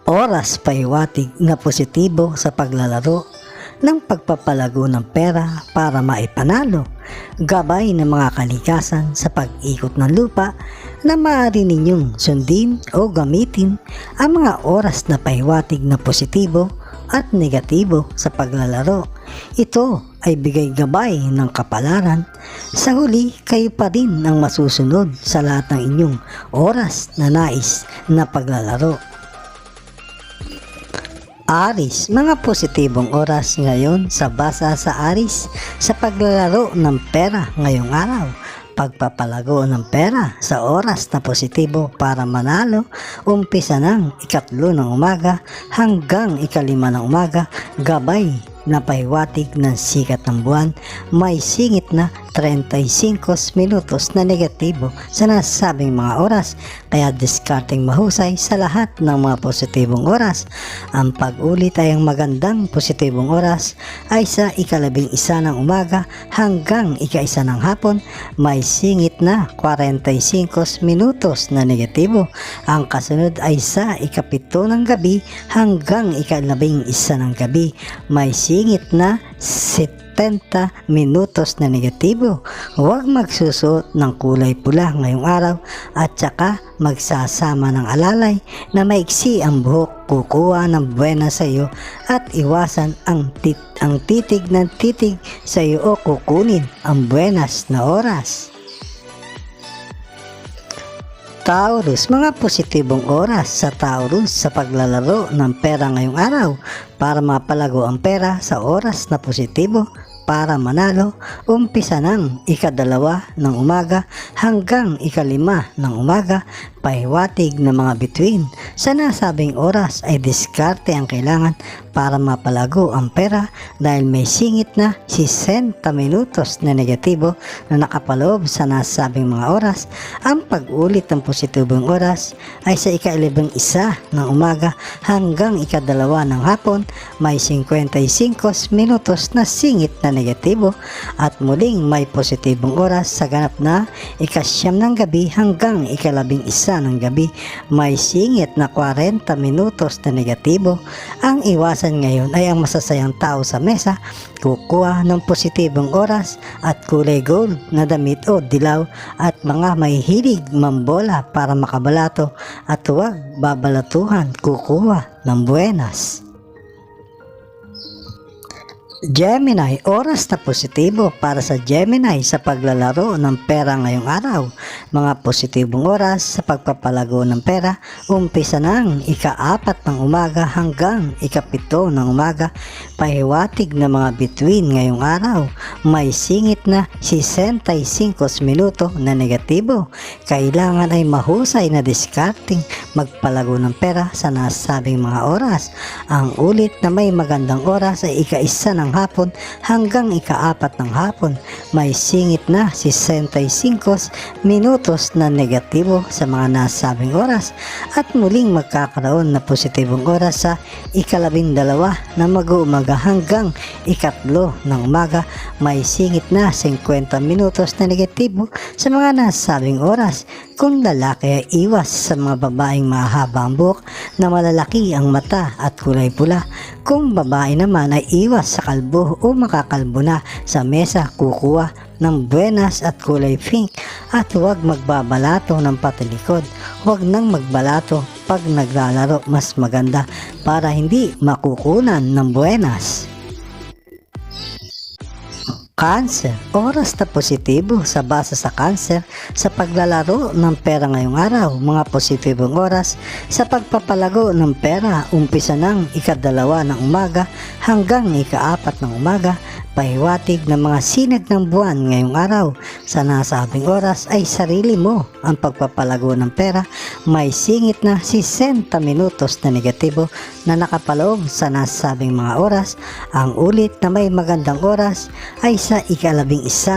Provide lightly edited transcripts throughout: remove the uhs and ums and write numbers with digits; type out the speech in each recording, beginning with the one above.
Oras pahiwatig na positibo sa paglalaro ng pagpapalago ng pera para maipanalo, gabay ng mga kalikasan sa pag-ikot ng lupa na maaari ninyong sundin o gamitin ang mga oras na pahiwatig na positibo at negatibo sa paglalaro. Ito ay bigay gabay ng kapalaran. Sa huli, kayo pa rin ang masusunod sa lahat ng inyong oras na nais na paglalaro. Aris, mga positibong oras ngayon sa basa sa Aris sa paglalaro ng pera ngayong araw. Pagpapalago ng pera sa oras na positibo para manalo, umpisa ng 3 ng umaga hanggang 5 ng umaga, gabay na pahiwatig ng sikat ng buwan, may singit na 35 minutos na negatibo sa nasabing mga oras, kaya discarding mahusay sa lahat ng mga positibong oras. Ang pag-ulit ay ang magandang positibong oras ay sa 11 ng umaga hanggang 1 ng hapon, may singit na 45 minutos na negatibo. Ang kasunod ay sa 7 ng gabi hanggang 11 ng gabi, may singit na 70 minutos na negatibo. Huwag magsusuot ng kulay pula ngayong araw at saka magsasama ng alalay na maiksi ang buhok. Kukuha ng buena sa iyo at iwasan ang titig ng titig sa iyo o kukunin ang buenas na oras. Taurus, mga positibong oras sa Taurus sa paglalaro ng pera ngayong araw para mapalago ang pera sa oras na positibo para manalo, umpisa ng 2 ng umaga hanggang 5 ng umaga, pahiwatig ng mga bituin. Sa nasabing oras ay diskarte ang kailangan para mapalago ang pera dahil may singit na 60 minutos na negatibo na nakapaloob sa nasabing mga oras. Ang pag-ulit ng positibong oras ay sa 11 ng umaga hanggang 2 ng hapon, may 55 minutos na singit na negatibo, at muling may positibong oras sa ganap na 9 ng gabi hanggang 11 ng gabi, may singit na 40 minutos na negatibo. Ang iwasan ngayon ay ang masasayang tao sa mesa, kukuha ng positibong oras at kulay gold na damit o dilaw, at mga may hilig mambola para makabalato at huwag babalatuhan, kukuha ng buenas. Gemini, oras na positibo para sa Gemini sa paglalaro ng pera ngayong araw. Mga positibong oras sa pagpapalago ng pera, umpisa ng 4 ng umaga hanggang 7 ng umaga, pahiwatig ng mga bituin ngayong araw, may singit na 65 minuto na negatibo. Kailangan ay mahusay na discarding magpalago ng pera sa nasabing mga oras. Ang ulit na may magandang oras ay 1 ng hapon hanggang 4 ng hapon, may singit na 65 minutos na negatibo sa mga nasabing oras, at muling magkakaroon na positibong oras sa 12 na mag-uumaga hanggang 3 ng umaga, may singit na 50 minutos na negatibo sa mga nasabing oras. Kung lalaki ay iwas sa mga babaeng mahaba ang buhok na malalaki ang mata at kulay pula. Kung babae naman ay iwas sa kalbo o makakalbo na sa mesa, kukuha ng buenas at kulay pink, at huwag magbabalato ng patilikod. Huwag nang magbalato pag naglalaro, mas maganda para hindi makukunan ng buenas. Cancer, oras na positibo sa basa sa Cancer sa paglalaro ng pera ngayong araw. Mga positibong oras sa pagpapalago ng pera, umpisa ng 2 ng umaga hanggang 4 ng umaga, pahiwatig ng mga sinag ng buwan ngayong araw. Sa nasabing oras ay sarili mo ang pagpapalago ng pera, may singit na 60 minutos na negatibo na nakapaloob sa nasabing mga oras. Ang ulit na may magandang oras ay sa 11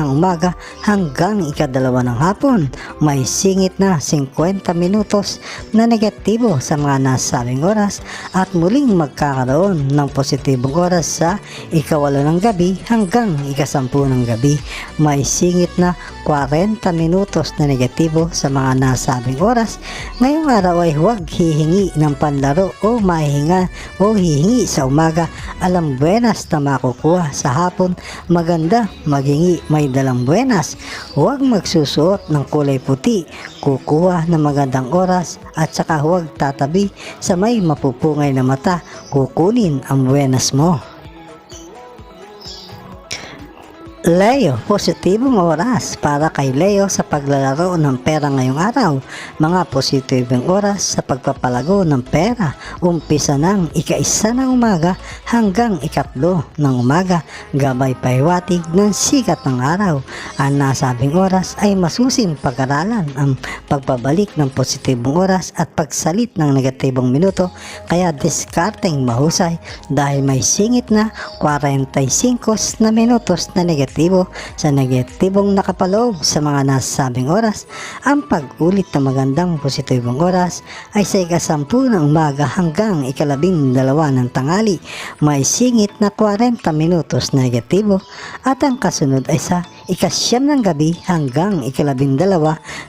ng umaga hanggang 2 ng hapon, may singit na 50 minutos na negatibo sa mga nasabing oras, at muling magkakaroon ng positibong oras sa 8 ng gabi hanggang ika-10 ng gabi. May singit na 40 minutos na negatibo sa mga nasabing oras. Ngayong araw ay huwag hihingi ng panlaro o mahihinga o hihingi sa umaga. Alam buenas na makukuha sa hapon. Maganda maghingi may dalang buenas. Huwag magsusuot ng kulay puti. Kukuha ng magandang oras at saka huwag tatabi sa may mapupungay na mata. Kukunin ang buenas mo. Leo, positibong oras para kay Leo sa paglalaro ng pera ngayong araw. Mga positibong oras sa pagpapalago ng pera. Umpisa ng ika-1 ng umaga hanggang ika-3 ng umaga. Gabay pahiwatig ng sikat ng araw. Ang nasabing oras ay masusing pag-aralan ang pagbabalik ng positibong oras at pagsalit ng negatibong minuto. Kaya diskarteng mahusay dahil may singit na 45 na minutos na negatibo. Sa negatibong nakapaloob sa mga nasabing oras. Ang pag-ulit ng magandang positibong oras ay sa ika-10 ng umaga hanggang ika-12 ng tanghali. May singit na 40 minutos na negatibo at ang kasunod ay sa ika-9 ng gabi hanggang ika-12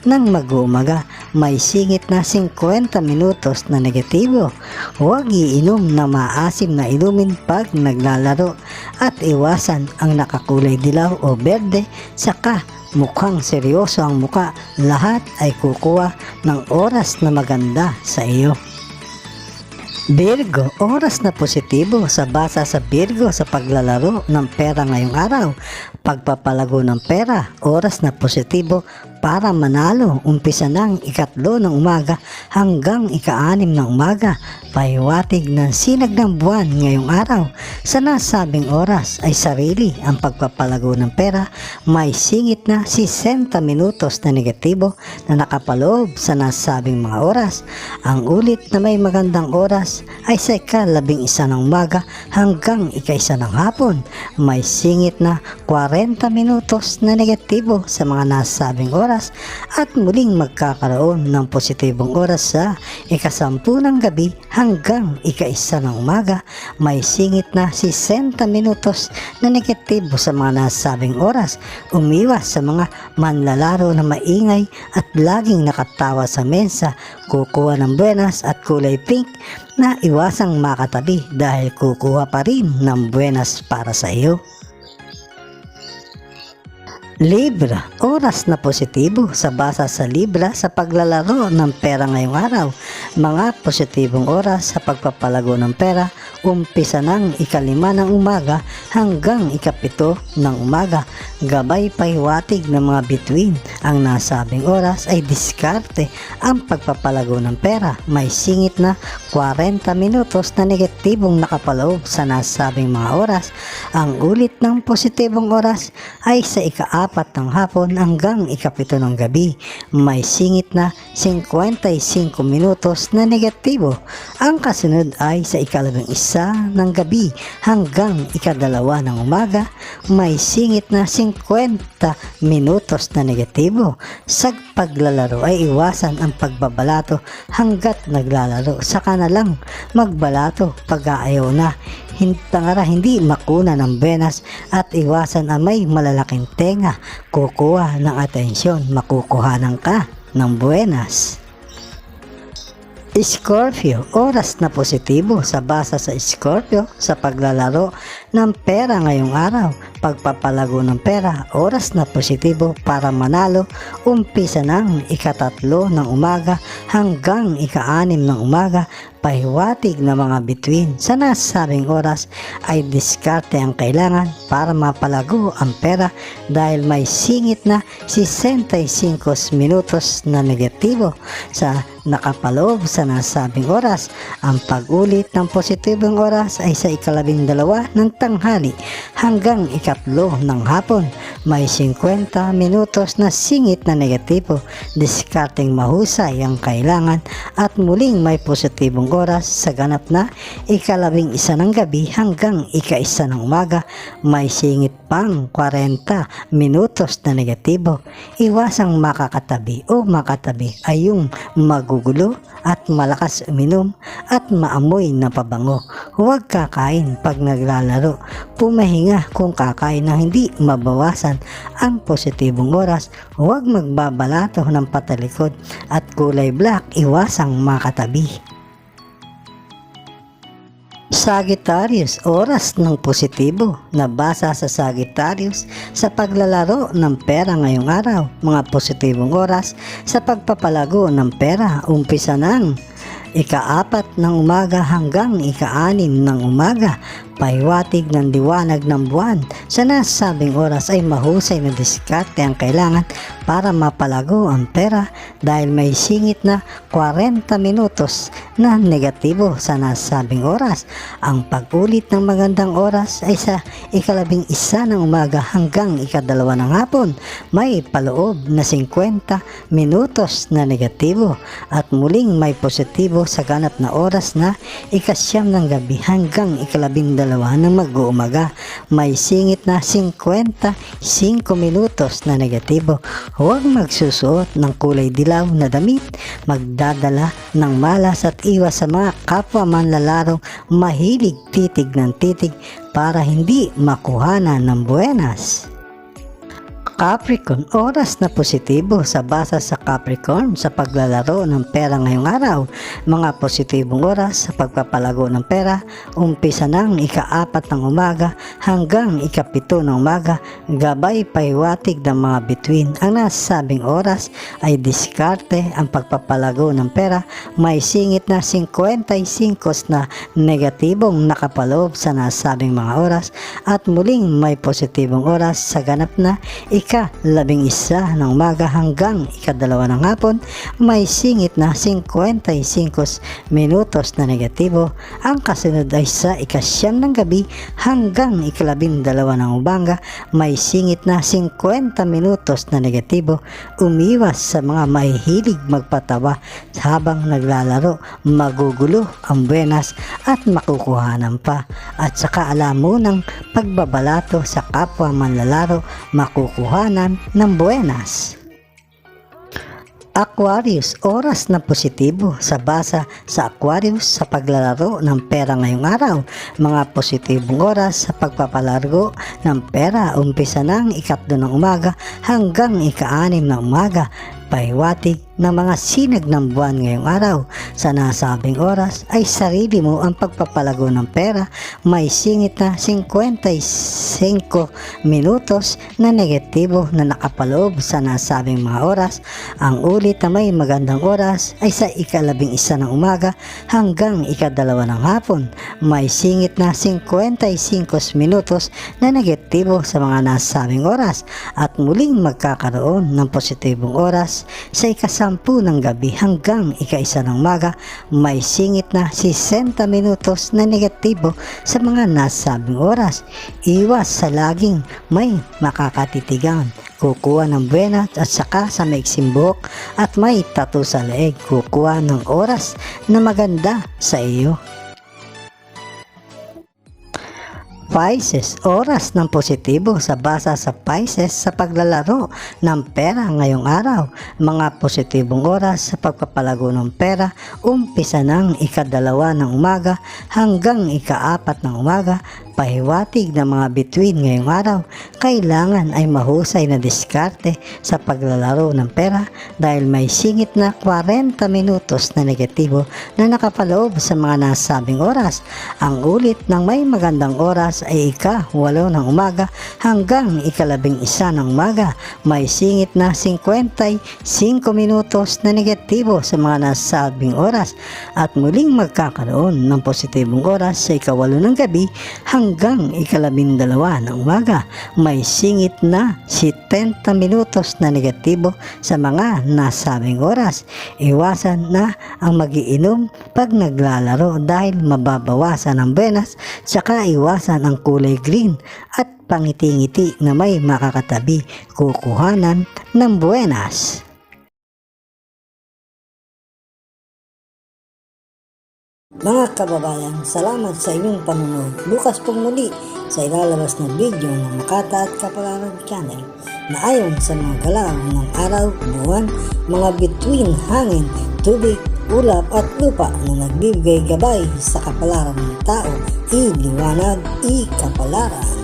ng mag-uumaga. May singit na 50 minutos na negatibo. Huwag iinom ng maasim na inumin pag naglalaro at iwasan ang nakakulay dilaw o berde, saka mukhang seryoso ang muka. Lahat ay kukuha ng oras na maganda sa iyo. Virgo, oras na positibo sa basa sa Virgo sa paglalaro ng pera ngayong araw. Pagpapalago ng pera, oras na positibo para manalo. Umpisa ng ika-3 ng umaga hanggang ika-6 ng umaga. Pahiwatig ng sinag ng buwan ngayong araw. Sa nasabing oras ay sarili ang pagpapalago ng pera. May singit na 60 minutos na negatibo na nakapaloob sa nasabing mga oras. Ang ulit na may magandang oras ay sa ika-11 ng umaga hanggang ika-1 ng hapon. May singit na 40 minutos na negatibo sa mga nasabing oras at muling magkakaroon ng positibong oras sa ika-10 ng gabi hanggang ika-1 ng umaga. May singit na 60 minutos na negatibo sa mga nasabing oras. Umiwas sa mga manlalaro na maingay at laging nakatawa sa mensa. Kukuha ng buenas at kulay pink na iwasang makatabi dahil kukuha pa rin ng buenas para sa iyo. Libra, oras na positibo sa basa sa Libra sa paglalaro ng pera ngayong araw. Mga positibong oras sa pagpapalago ng pera. Umpisa ng ika-5 ng umaga hanggang ika-7 ng umaga. Gabay pahiwatig ng mga bituin. Ang nasabing oras ay diskarte ang pagpapalago ng pera. May singit na 40 minutos na negatibong nakapaloob sa nasabing mga oras. Ang ulit ng positibong oras ay sa ika-4 ng hapon hanggang ika-7 ng gabi. May singit na 55 minutos na negatibo. Ang kasunod ay sa ika-11 ng gabi hanggang ika-2 ng umaga. May singit na 50 minutos na negatibo. Sa paglalaro ay iwasan ang pagbabalato hanggat naglalaro. Saka na lang magbalato pag aayaw na. Hindi makuna ng buenas at iwasan ang may malalaking tenga. Kukuha ng atensyon, makukuhanan ka ng buenas. Scorpio, oras na positibo sa basa sa Scorpio sa paglalaro ng pera ngayong araw. Pagpapalago ng pera, oras na positibo para manalo. Umpisa ng ika-3 ng umaga hanggang ika-6 ng umaga. Pahiwatig na mga bituin. Sa nasabing oras ay diskarte ang kailangan para mapalago ang pera dahil may singit na 65 minutos na negatibo sa nakapaloob sa nasabing oras. Ang pag-ulit ng positibong oras ay sa ika-12 ng tanghali hanggang ika-3 ng hapon. May 50 minutos na singit na negatibo. Diskarteng mahusay ang kailangan at muling may positibong oras sa ganap na ika-11 ng gabi hanggang ika-1 ng umaga. May singit pang 40 minutos na negatibo. Iwasang makakatabi o makatabi ay yung magugulo at malakas uminom at maamoy na pabango. Huwag kakain pag naglalaro paglalaro. Pumahinga kung kakain na hindi mabawasan ang positibong oras. Huwag magbabalato ng patalikod at kulay black, iwasang makatabi. Sagittarius, oras ng positibo. Nabasa sa Sagittarius sa paglalaro ng pera ngayong araw. Mga positibong oras sa pagpapalago ng pera. Umpisa ng ika-4 ng umaga hanggang ika-6 ng umaga. Pahiwatig ng liwanag ng buwan. Sa nasabing oras ay mahusay na diskarte ang kailangan para mapalago ang pera dahil may singit na 40 minutos na negatibo sa nasabing oras. Ang pag-ulit ng magandang oras ay sa ika-11 ng umaga hanggang ika-2 ng hapon. May paloob na 50 minutos na negatibo at muling may positibo sa ganap na oras na ika-9 ng gabi hanggang ika-12 ng mag-uumaga. May singit na 55 minutos na negatibo. Huwag magsusuot ng kulay dilaw na damit, magdadala ng malas at iwas sa mga kapwa manlalarong mahilig titig ng titig para hindi makuhanan ng buenas. Capricorn, oras na positibo. Sa basa sa Capricorn sa paglalaro ng pera ngayong araw. Mga positibong oras sa pagpapalago ng pera. Umpisa ng ika-4 ng umaga hanggang ika-7 ng umaga. Gabay pahiwatig ng mga bituin. Ang nasabing oras ay diskarte ang pagpapalago ng pera. May singit na 55 na negatibong nakapaloob sa nasabing mga oras at muling may positibong oras sa ganap na ika-11 ng umaga hanggang ika-2 ng hapon. May singit na 55 minutos na negatibo. Ang kasunod ay sa ika-9 ng gabi hanggang ika-12 ng umaga. May singit na 50 minutos na negatibo. Umiwas sa mga mahihilig magpatawa habang naglalaro. Magugulo ang buenas at makukuhanan pa. At saka alam mo ng pagbabalato sa kapwa manlalaro, makukuhanan ng buenas. Aquarius, oras na positibo. Sa basa sa Aquarius sa paglalaro ng pera ngayong araw. Mga positibong oras sa pagpapalago ng pera. Umpisa ng ika-2 ng umaga hanggang ika-6 ng umaga. Pahiwatig ng mga sinag ng buwan ngayong araw. Sa nasabing oras ay sarili mo ang pagpapalago ng pera. May singit na 55 minutos na negatibo na nakapaloob sa nasabing mga oras. Ang ulit na may magandang oras ay sa ika-11 ng umaga hanggang ika-2 ng hapon. May singit na 55 minutos na negatibo sa mga nasabing oras at muling magkakaroon ng positibong oras sa ika-10 ng gabi hanggang ika-1 ng umaga. May singit na 60 minutos na negatibo sa mga nasabing oras. Iwas sa laging may makakatitigan. Kukuha ng buenas at saka sa maiksing buhok at may tattoo sa leeg. Kukuha ng oras na maganda sa iyo. Pisces, oras ng positibo. Sa basa sa Pisces sa paglalaro ng pera ngayong araw. Mga positibong oras sa pagpapalago ng pera. Umpisa ng ika-2 ng umaga hanggang ika-4 ng umaga. Pahiwatig ng mga bituin ngayong araw. Kailangan ay mahusay na diskarte sa paglalaro ng pera dahil may singit na 40 minutos na negatibo na nakapaloob sa mga nasabing oras. Ang ulit ng may magandang oras ay ika-8 ng umaga hanggang ika-11 ng umaga. May singit na 55 minutos na negatibo sa mga nasabing oras at muling magkakaroon ng positibong oras sa ika-8 ng gabi hanggang ika-12 ng umaga. May singit na 70 minutos na negatibo sa mga nasabing oras. Iwasan na ang magiinom pag naglalaro dahil mababawasan ang buenas, tsaka iwasan ang kulay green at pangiti-ngiti na may makakatabi. Kukuhanan ng buenas. Mga kababayan, salamat sa inyong panonood. Bukas pong muli sa ilalabas na video ng Makata at Kapalaran Channel na ayon sa mga galaw ng araw, buwan, mga bituin, hangin, tubig ulap at lupa na nagbibigay gabay sa kapalaran ng tao. Iliwanag, ikapalaran.